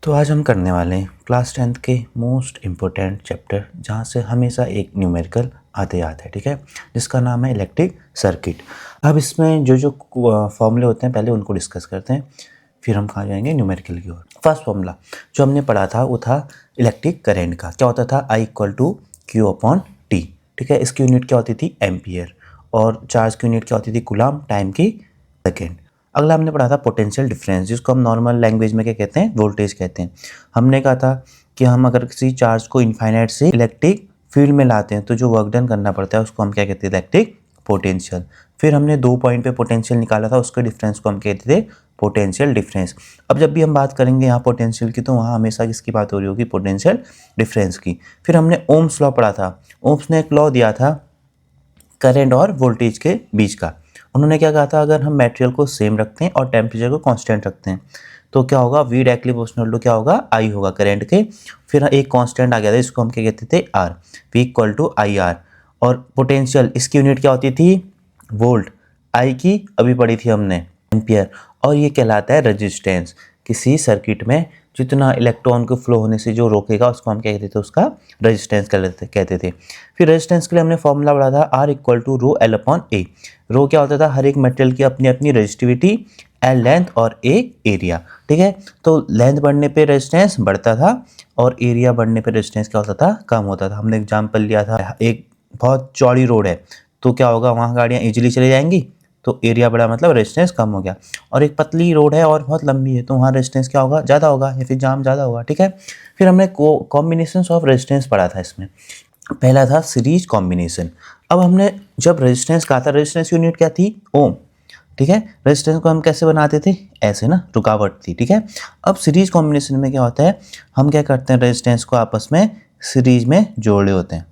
तो आज हम करने वाले हैं क्लास 10th के मोस्ट इम्पोर्टेंट चैप्टर जहाँ से हमेशा एक न्यूमेरिकल आते आता है, ठीक है, जिसका नाम है इलेक्ट्रिक सर्किट। अब इसमें जो जो फॉर्मूले होते हैं पहले उनको डिस्कस करते हैं, फिर हम कहाँ जाएंगे न्यूमेरिकल की ओर। फर्स्ट फॉर्मूला जो हमने पढ़ा था वो था इलेक्ट्रिक करेंट का। क्या होता था? I = Q/T, ठीक है। इसकी यूनिट क्या होती थी? एम्पियर। और चार्ज की यूनिट क्या होती थी? कूलम। टाइम की सेकेंड। अगला हमने पढ़ा था पोटेंशियल डिफरेंस, जिसको हम नॉर्मल लैंग्वेज में क्या कहते हैं? वोल्टेज कहते हैं। हमने कहा था कि हम अगर किसी चार्ज को इनफाइनाइट से इलेक्ट्रिक फील्ड में लाते हैं तो जो वर्क डन करना पड़ता है उसको हम क्या कहते हैं? Electric potential. फिर हमने 2 पॉइंट पे पोटेंशियल निकाला था, उसके डिफरेंस को हम कहते थे पोटेंशियल डिफरेंस। अब जब भी हम बात करेंगे यहाँ पोटेंशियल की तो वहाँ हमेशा किसकी बात हो रही होगी? पोटेंशियल डिफरेंस की। फिर हमने ओम्स लॉ पढ़ा था। ओम्स ने एक लॉ दिया था करंट और वोल्टेज के बीच का। उन्होंने क्या कहा था? अगर हम मटेरियल को सेम रखते हैं और टेम्परेचर को कांस्टेंट रखते हैं तो क्या होगा? V डायरेक्टली प्रोपोर्शनल टू क्या होगा? I होगा करंट के। फिर एक कांस्टेंट आ गया था, इसको हम क्या कहते थे? R। V = IR। और पोटेंशियल इसकी यूनिट क्या होती थी? वोल्ट। I की अभी पढ़ी थी हमने एम्पियर। और ये कहलाता है रेजिस्टेंस। किसी सर्किट में जितना इलेक्ट्रॉन को फ्लो होने से जो रोकेगा उसको हम क्या कहते थे? उसका रेजिस्टेंस कहते थे। फिर रेजिस्टेंस के लिए हमने फॉर्मूला पढ़ा था R = ρL/A। रो क्या होता था? हर एक मटेरियल की अपनी अपनी रेजिस्टिविटी, L लेंथ और A एरिया, ठीक है। तो लेंथ बढ़ने पे रेजिस्टेंस बढ़ता था और एरिया बढ़ने पे रेजिस्टेंस क्या होता था? कम होता था। हमने एग्जाम्पल लिया था, एक बहुत चौड़ी रोड है तो क्या होगा? वहाँ गाड़ियाँ इजीली चली जाएंगी तो एरिया बढ़ा मतलब रेजिस्टेंस कम हो गया। और एक पतली रोड है और बहुत लंबी है तो वहाँ रेजिस्टेंस क्या होगा? ज़्यादा होगा या फिर जाम ज़्यादा होगा, ठीक है। फिर हमने कॉम्बिनेशन ऑफ रेजिस्टेंस पढ़ा था। इसमें पहला था सीरीज कॉम्बिनेशन। अब हमने जब रेजिस्टेंस कहा था, रेजिस्टेंस यूनिट क्या थी? ओम, ठीक है। रेजिस्टेंस को हम कैसे बनाते थे? ऐसे ना, रुकावट थी, ठीक है। अब सीरीज कॉम्बिनेशन में क्या होता है? हम क्या करते हैं? रेजिस्टेंस को आपस में सीरीज में जोड़ रहे होते हैं।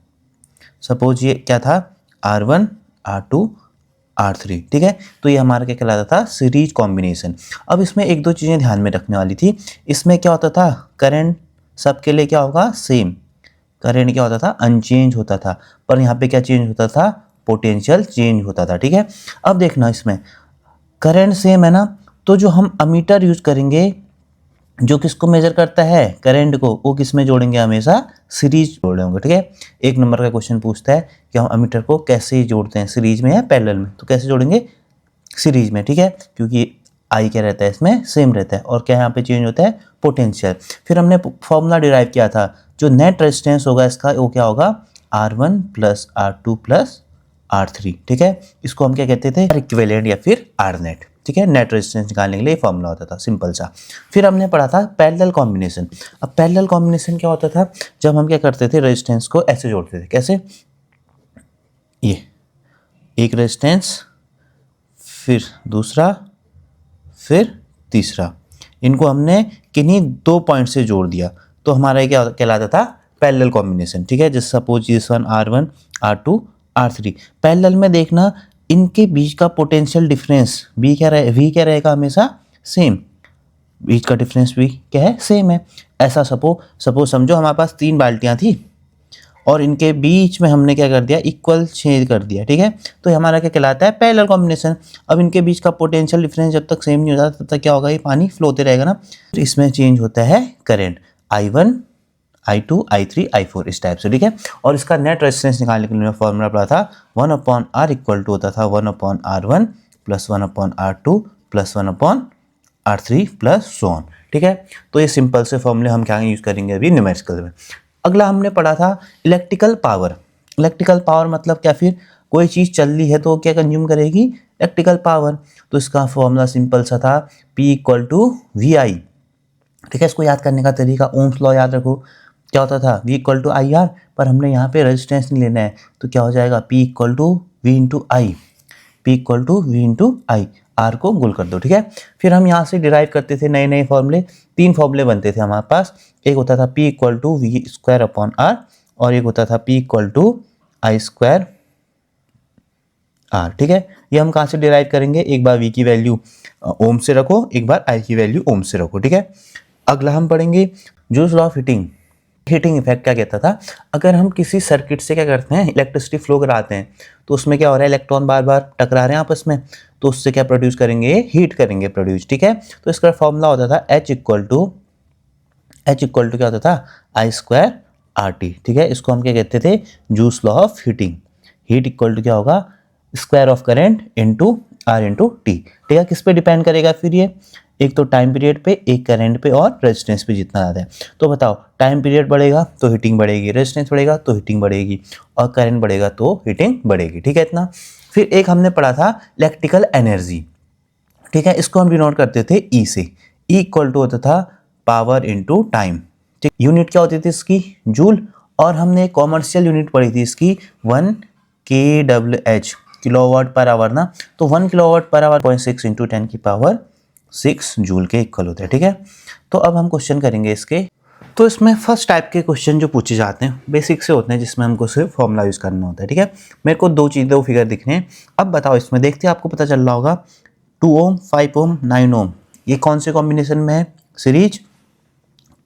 सपोज ये क्या था? R1 R2 R3, ठीक है। तो ये हमारा क्या कहलाता था? Series combination. अब इसमें एक दो चीज़ें ध्यान में रखने वाली थी। इसमें क्या होता था? करंट सबके लिए क्या होगा? सेम। करंट क्या होता था? अनचेंज होता था। पर यहाँ पे क्या चेंज होता था? पोटेंशियल चेंज होता था, ठीक है। अब देखना, इसमें करंट सेम है ना, तो जो हम अमीटर यूज करेंगे जो किसको मेजर करता है? करंट को, वो किस में जोड़ेंगे? हमेशा सीरीज जोड़े होंगे, ठीक है। 1 नंबर का क्वेश्चन पूछता है कि हम अमीटर को कैसे जोड़ते हैं, सीरीज में या पैरेलल में? तो कैसे जोड़ेंगे? सीरीज में, ठीक है, क्योंकि आई क्या रहता है? इसमें सेम रहता है। और क्या यहाँ पे चेंज होता है? पोटेंशियल। फिर हमने फॉर्मूला डिराइव किया था, जो नेट रेजिस्टेंस होगा इसका वो क्या होगा? R1 + R2 + R3, ठीक है। इसको हम क्या कहते थे? इक्विवेलेंट या फिर R नेट, ठीक है। नेट रेजिस्टेंस निकालने के लिए फॉर्मूला होता था, सिंपल सा। फिर हमने पढ़ा था पैरेलल कॉम्बिनेशन। अब पैरेलल कॉम्बिनेशन क्या होता था? जब हम क्या करते थे? रेजिस्टेंस को ऐसे जोड़ते थे। कैसे? ये एक रेजिस्टेंस, फिर दूसरा, फिर तीसरा, इनको हमने किन्हीं 2 पॉइंट से जोड़ दिया तो हमारा क्या कहलाता था? पैरेलल कॉम्बिनेशन, ठीक है। जैसे suppose this one R1 R2 R3। Parallel में देखना इनके बीच का पोटेंशियल डिफरेंस V क्या रहेगा? हमेशा सेम। बीच का डिफरेंस भी क्या है? सेम है। ऐसा सपोज समझो हमारे पास 3 बाल्टियाँ थी और इनके बीच में हमने क्या कर दिया? इक्वल छेद कर दिया, ठीक है। तो हमारा क्या कहलाता है? Parallel combination. अब इनके बीच का पोटेंशियल डिफरेंस जब तक सेम नहीं होता तब तक क्या होगा? ये पानी फ्लो होते रहेगा ना। तो इसमें चेंज होता है current, I1 I2 I3 I4 इस टाइप से, ठीक है। और इसका नेट रेजिस्टेंस निकालने के लिए फॉर्मूला पड़ा था 1/R = होता था 1/R1 + 1/R2 + 1/R3 + so on, ठीक है। तो ये सिंपल से फॉर्मूले हम क्या यूज करेंगे अभी न्यूमेरिकल में। अगला हमने पढ़ा था इलेक्ट्रिकल पावर। इलेक्ट्रिकल पावर मतलब क्या? फिर कोई चीज़ चल रही है तो क्या कंज्यूम करेगी? Electrical power. तो इसका फॉर्मूला सिंपल सा था P = VI, ठीक है। इसको याद करने का तरीका ओम्स लॉ याद रखो। क्या होता था? V = IR, पर हमने यहाँ पे रेजिस्टेंस नहीं लेना है तो क्या हो जाएगा? P = V × I। P = V × I। R को गोल कर दो, ठीक है। फिर हम यहाँ से डिराइव करते थे नए नए फॉर्मूले। 3 फॉर्मूले बनते थे हमारे पास। एक होता था P = V² R और एक होता था P = I² R, ठीक है। ये हम कहाँ से डिराइव करेंगे? एक बार V की वैल्यू ओम से रखो, एक बार I की वैल्यू ओम से रखो, ठीक है। अगला हम पढ़ेंगे joules law of heating. Heating effect क्या कहता था? अगर हम किसी सर्किट से क्या करते हैं? इलेक्ट्रिसिटी फ्लो कराते हैं तो उसमें क्या हो रहा है? इलेक्ट्रॉन बार बार टकरा रहे हैं आपस में, तो उससे क्या प्रोड्यूस करेंगे? हीट करेंगे प्रोड्यूस, ठीक है। तो इसका फॉर्मूला होता था H = H इक्वल टू क्या होता था, आई स्क्वायर आर टी, ठीक है। इसको हम क्या कहते थे, जूस law of heating. Heat equal to क्या होगा, square of current into R into T, ठीक है। किस पे डिपेंड करेगा फिर ये, एक तो टाइम पीरियड पे, एक करंट पे और रेजिस्टेंस पे जितना ज़्यादा है। तो बताओ, टाइम पीरियड बढ़ेगा तो हीटिंग बढ़ेगी, रेजिस्टेंस बढ़ेगा तो हीटिंग बढ़ेगी, और करंट बढ़ेगा तो हीटिंग बढ़ेगी, ठीक है इतना। फिर एक हमने पढ़ा था इलेक्ट्रिकल एनर्जी, ठीक है। इसको हम डिनोट करते थे ई से। ई इक्वल टू होता था पावर इंटू टाइम, ठीक। यूनिट क्या होती थी इसकी, जूल। और हमने कॉमर्शियल यूनिट पढ़ी थी इसकी 1 kWh, किलोवाट पर आवर ना। तो 1 किलोवाट पर आवर 0.6 इंटू 10 की पावर 6 जूल के इक्वल होते हैं, ठीक है। तो अब हम क्वेश्चन करेंगे इसके। तो इसमें फर्स्ट टाइप के क्वेश्चन जो पूछे जाते हैं बेसिक से होते हैं, जिसमें हमको सिर्फ फॉर्मूला यूज़ करना होता है, ठीक है। मेरे को दो फिगर दिख रहे हैं। अब बताओ, इसमें देखते हैं आपको पता चल रहा होगा 2 ओम 5 ओम 9 ओम, ये कौन से कॉम्बिनेशन में है, सीरीज।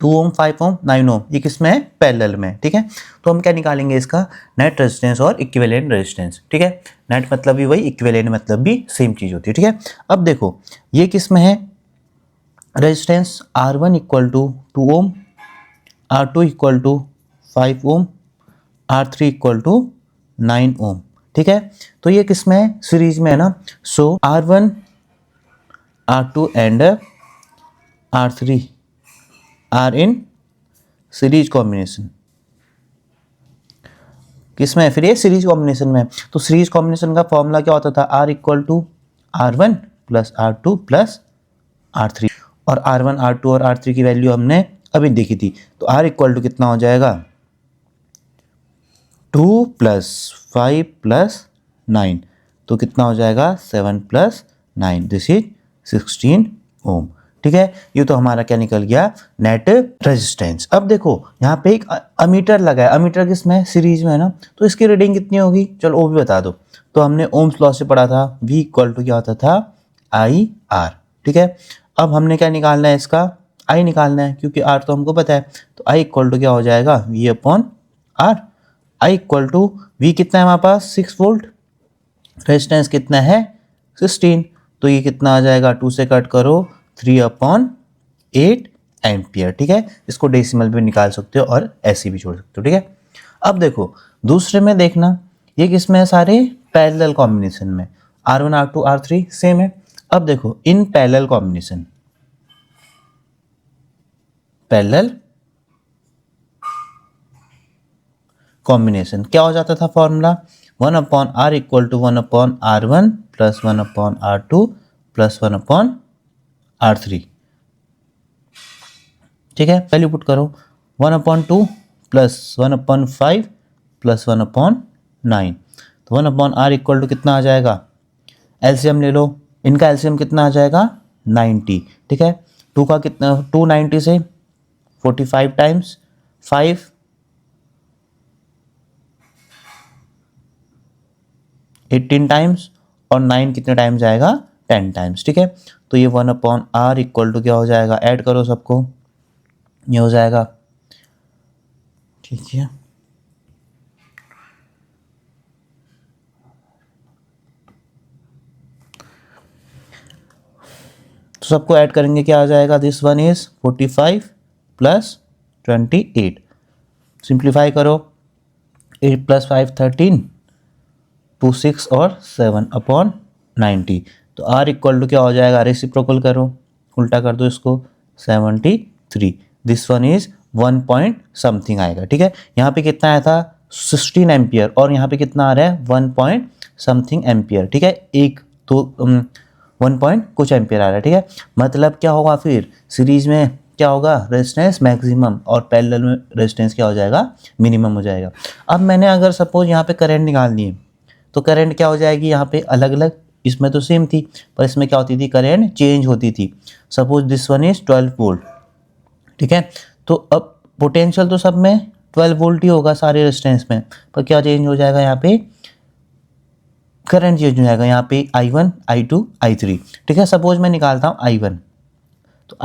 2 ओम 5 ओम 9 ओम ये किस में है, पैरेलल में, ठीक है। तो हम क्या निकालेंगे, इसका नेट रेजिस्टेंस और इक्विवेलेंट रेजिस्टेंस, ठीक है। नेट मतलब भी वही, इक्विवेलेंट मतलब भी सेम चीज़ होती है, ठीक है। अब देखो ये किस में है, resistance R1 equal to 2 ohm, R2 equal to 5 ohm, R3 equal to 9 ohm, ठीक है। तो ये किस में है, सीरीज में है ना। So R1 R2 and R3 are in series combination, किस में है फिर ये, सीरीज कॉम्बिनेशन में। तो सीरीज कॉम्बिनेशन का फॉर्मूला क्या होता था, R equal to R1 plus R2 plus R3, और R1 R2 और R3 की वैल्यू हमने अभी देखी थी। तो R इक्वल टू कितना हो जाएगा, 2 प्लस 5 प्लस 9, तो कितना हो जाएगा 7 प्लस 9, दिस इज 16 ओम, ठीक है। ये तो हमारा क्या निकल गया, नेट रेजिस्टेंस। अब देखो यहाँ पे एक अमीटर लगा है, अमीटर किसमें है, सीरीज में है ना। तो इसकी रीडिंग कितनी होगी, चलो वो भी बता दो। तो हमने ओम्स लॉ से पढ़ा था, V इक्वल टू क्या होता था, आई आर, ठीक है। अब हमने क्या निकालना है, इसका I निकालना है, क्योंकि R तो हमको पता है। तो I इक्वल टू क्या हो जाएगा, V upon R। I equal to V कितना है हमारे पास, 6 वोल्ट, रेजिस्टेंस कितना है 16, तो ये कितना आ जाएगा, 2 से कट करो 3/8 एम्पियर, ठीक है। इसको डेसिमल भी निकाल सकते हो और ऐसे भी छोड़ सकते हो, ठीक है। अब देखो दूसरे में देखना, ये किसमें है, सारे पैरेलल कॉम्बिनेशन में, R1 R2 R3 सेम है। अब देखो in parallel combination, parallel combination क्या हो जाता था formula, 1 upon R equal to 1 upon R1 plus 1 upon R2 plus 1 upon R3, ठीक है। वैल्यू पुट करो, 1 upon 2 plus 1 upon 5 plus 1 upon 9, तो 1 अपॉन R इक्वल टू कितना आ जाएगा, एलसीएम ले लो, इनका एलसीएम कितना आ जाएगा 90, ठीक है। 2 का कितना, 290 से 45 टाइम्स 5 18 टाइम्स, और 9 कितने टाइम्स जाएगा 10 टाइम्स, ठीक है। तो ये 1 अपॉन R इक्वल टू क्या हो जाएगा, ऐड करो सबको, ये हो जाएगा, ठीक है। तो सबको ऐड करेंगे, क्या आ जाएगा, this one is 45 plus 28, simplify करो, 8 प्लस 5 13, 2 6 और 7 अपॉन 90, तो R इक्वल टू क्या हो जाएगा, रेसिप्रोकल करो, उल्टा कर दो इसको, 73, this one is 1 point something आएगा, ठीक है। यहाँ पे कितना आया था 16 एम्पियर, और यहाँ पे कितना आ रहा है 1 पॉइंट समथिंग एम्पियर, ठीक है। एक तो 1 पॉइंट कुछ एम्पियर आ रहा है, ठीक है। मतलब क्या होगा फिर, सीरीज में क्या होगा, रेजिस्टेंस मैक्सिमम, और पैरेलल में रेजिस्टेंस क्या हो जाएगा, मिनिमम हो जाएगा। अब मैंने अगर सपोज यहाँ पे करंट निकालनी है, तो करंट क्या हो जाएगी, यहाँ पे अलग अलग, इसमें तो सेम थी, पर इसमें क्या होती थी, करंट चेंज होती थी। Suppose this one is 12 volt, ठीक है। तो अब पोटेंशियल तो सब में 12 वोल्ट ही होगा सारे रेजिस्टेंस में, पर क्या चेंज हो जाएगा, यहाँ पे करंट चेंज हो जाएगा, यहाँ पे I1 I2 I3, ठीक है। सपोज मैं निकालता हूँ I1, तो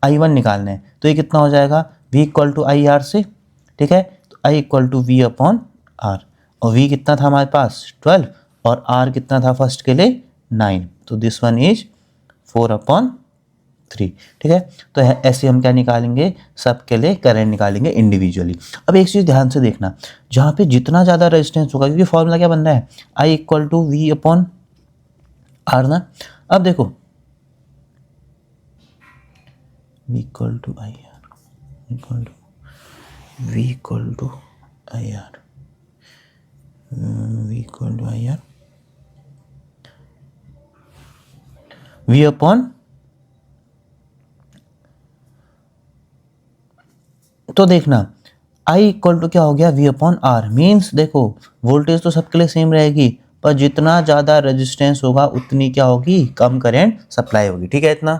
I1 निकालना है, तो ये कितना हो जाएगा, V equal to I R से, ठीक है। तो I equal to V upon R, और V कितना था हमारे पास 12, और R कितना था फर्स्ट के लिए 9, तो दिस वन इज 4 अपॉन 3, ठीक है। तो ऐसे हम क्या निकालेंगे, सबके लिए करंट निकालेंगे इंडिविजुअली। अब एक चीज़ ध्यान से देखना, जहाँ पे जितना ज़्यादा रेजिस्टेंस होगा, क्योंकि फॉर्मूला क्या बन रहा है, I equal to V upon R ना। अब देखो V equal to I R equal to V equal to I R V equal to I R V upon, तो देखना I इक्वल टू क्या हो गया, V अपॉन आर। मीन्स देखो voltage तो सबके लिए सेम रहेगी, पर जितना ज़्यादा रेजिस्टेंस होगा उतनी क्या होगी, कम करंट सप्लाई होगी, ठीक है इतना।